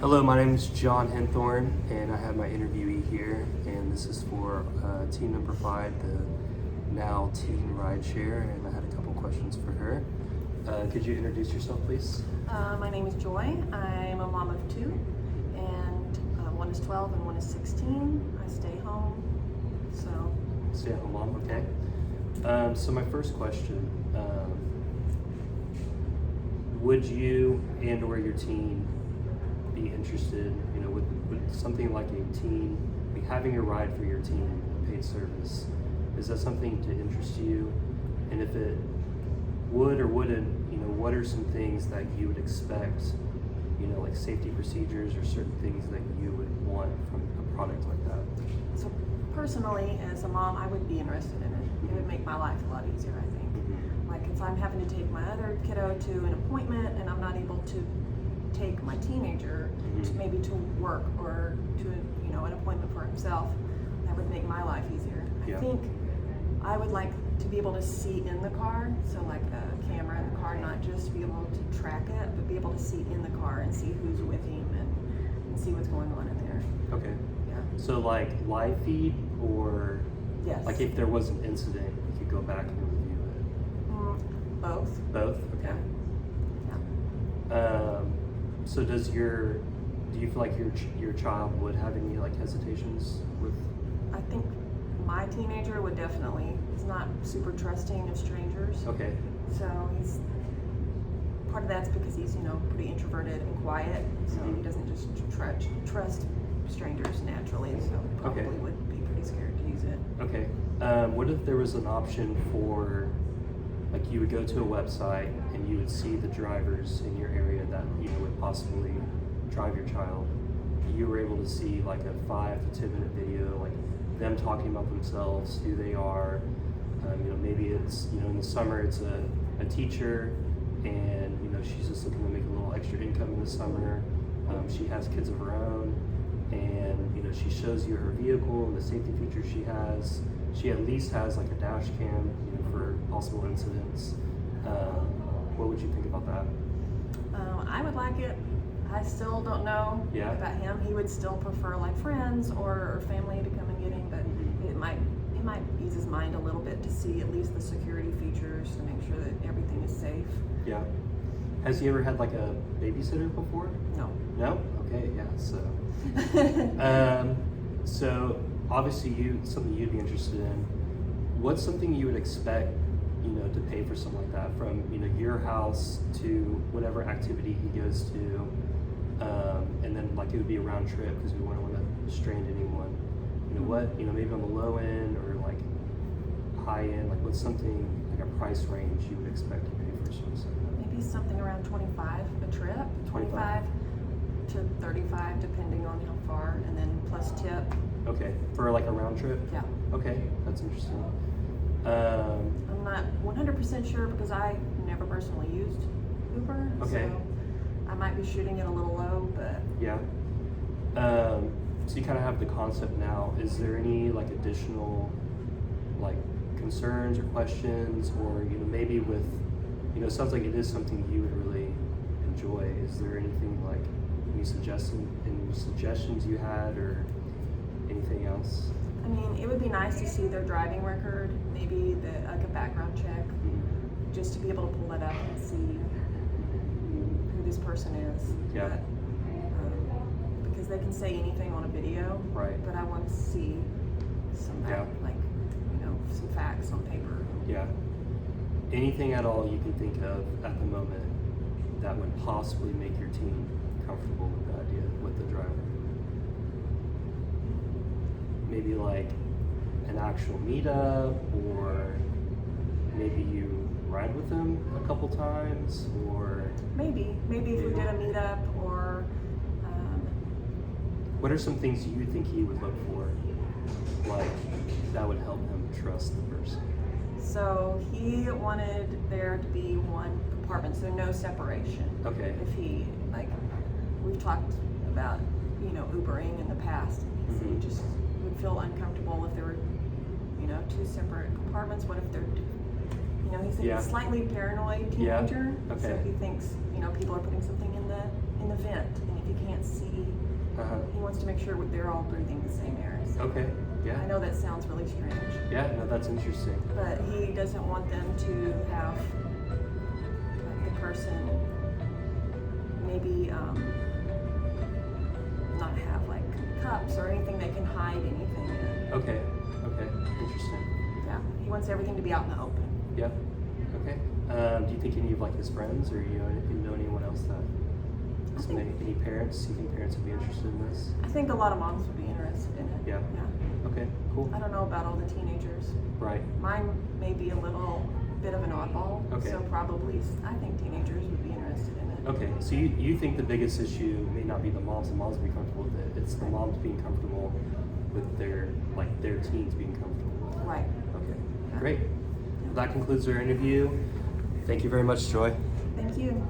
Hello, my name is John Henthorn, and I have my interviewee here, and this is for team number 5, the now teen rideshare, and I had a couple questions for her. Could you introduce yourself, please? My name is Joy. I'm a mom of 2, and one is 12 and one is 16. I stay home, so. Stay at home mom, okay. So my first question, would you and or your teen be interested, with something like a teen, having a ride for your teen, paid service? Is that something to interest you? And if it would or wouldn't, what are some things that you would expect, like safety procedures or certain things that you would want from a product like that? So personally, as a mom, I would be interested in it. It would make my life a lot easier, I think. Like if I'm having to take my other kiddo to an appointment and I'm not able to take my teenager to maybe to work or to an appointment for himself, that would make my life easier. Yeah. I think I would like to be able to see in the car, so like a camera in the car, not just be able to track it, but be able to see in the car and see who's with him and see what's going on in there. Okay. Yeah. So like live feed, or Yes. like if there was an incident, you could go back and review it? Both. Both? Okay. Yeah. So do you feel like your child would have any like hesitations with? I think my teenager would definitely. He's not super trusting of strangers. Okay. So part of that's because he's pretty introverted and quiet. So he doesn't just trust strangers naturally. So probably Okay. would be pretty scared to use it. Okay. What if there was an option for, like, you would go to a website and you would see the drivers in your area that would possibly drive your child. You were able to see like a 5 to 10 minute video, like them talking about themselves, who they are. Maybe it's in the summer it's a teacher, and she's just looking to make a little extra income in the summer. She has kids of her own, and she shows you her vehicle and the safety features she has. She at least has like a dash cam, for possible incidents. What would you think about that? I would like it. I still don't know about him. He would still prefer like friends or family to come and get him, but it might ease his mind a little bit to see at least the security features to make sure that everything is safe. Yeah. Has he ever had like a babysitter before? No. No? Okay, yeah, so. So obviously something you'd be interested in. What's something you would expect, to pay for something like that, from, your house to whatever activity he goes to, and then like it would be a round trip because we wouldn't want to strand anyone. What, maybe on the low end or like high end, like what's something, like a price range you would expect to pay for something like that? Maybe something around 25 a trip. 25 to 35 depending on how far, and then plus tip. Okay, for like a round trip? Yeah. Okay, that's interesting. I'm not 100% sure because I never personally used Uber. Okay. So I might be shooting it a little low, but. Yeah. So you kind of have the concept now. Is there any like additional like concerns or questions, or maybe with it sounds like it is something you would really enjoy. Is there anything like any suggestions you had, or anything else? I mean, it would be nice to see their driving record, maybe like a background check, just to be able to pull that up and see who this person is. Yeah. But, because they can say anything on a video, Right. but I want to see some some facts on paper. Yeah. Anything at all you can think of at the moment that would possibly make your team comfortable with the idea with the driver? Maybe like an actual meetup, or maybe you ride with them a couple times, or Maybe if we did a meetup, or what are some things you think he would look for, like that would help him trust the person? so he wanted there to be one compartment, so no separation. Okay. If he, like, we've talked about, Ubering in the past. He just would feel uncomfortable if there were, 2 separate compartments. What if they're, he's a slightly paranoid teenager. Okay. So he thinks, people are putting something in the vent, and if you can't see wants to make sure they're all breathing the same air. So Okay. Yeah. I know that sounds really strange, Yeah. No, that's interesting. but he doesn't want them to have like the person maybe not have like cups or anything that can hide anything in. Okay. Okay. Interesting. Yeah, he wants everything to be out in the open. Yeah. Okay. Do you think any of like his friends, or you know anyone else that? Any parents? You think parents would be interested in this? I think a lot of moms would be interested in it. Yeah. Yeah. Okay. Cool. I don't know about all the teenagers. Right. Mine may be a little bit of an oddball, Okay. so probably I think teenagers would be interested in it. Okay. So you think the biggest issue may not be the moms would be comfortable with it. It's the moms being comfortable with their teens being comfortable. Right. Okay. Yeah. Great. Well, that concludes our interview. Thank you very much, Joy. Thank you.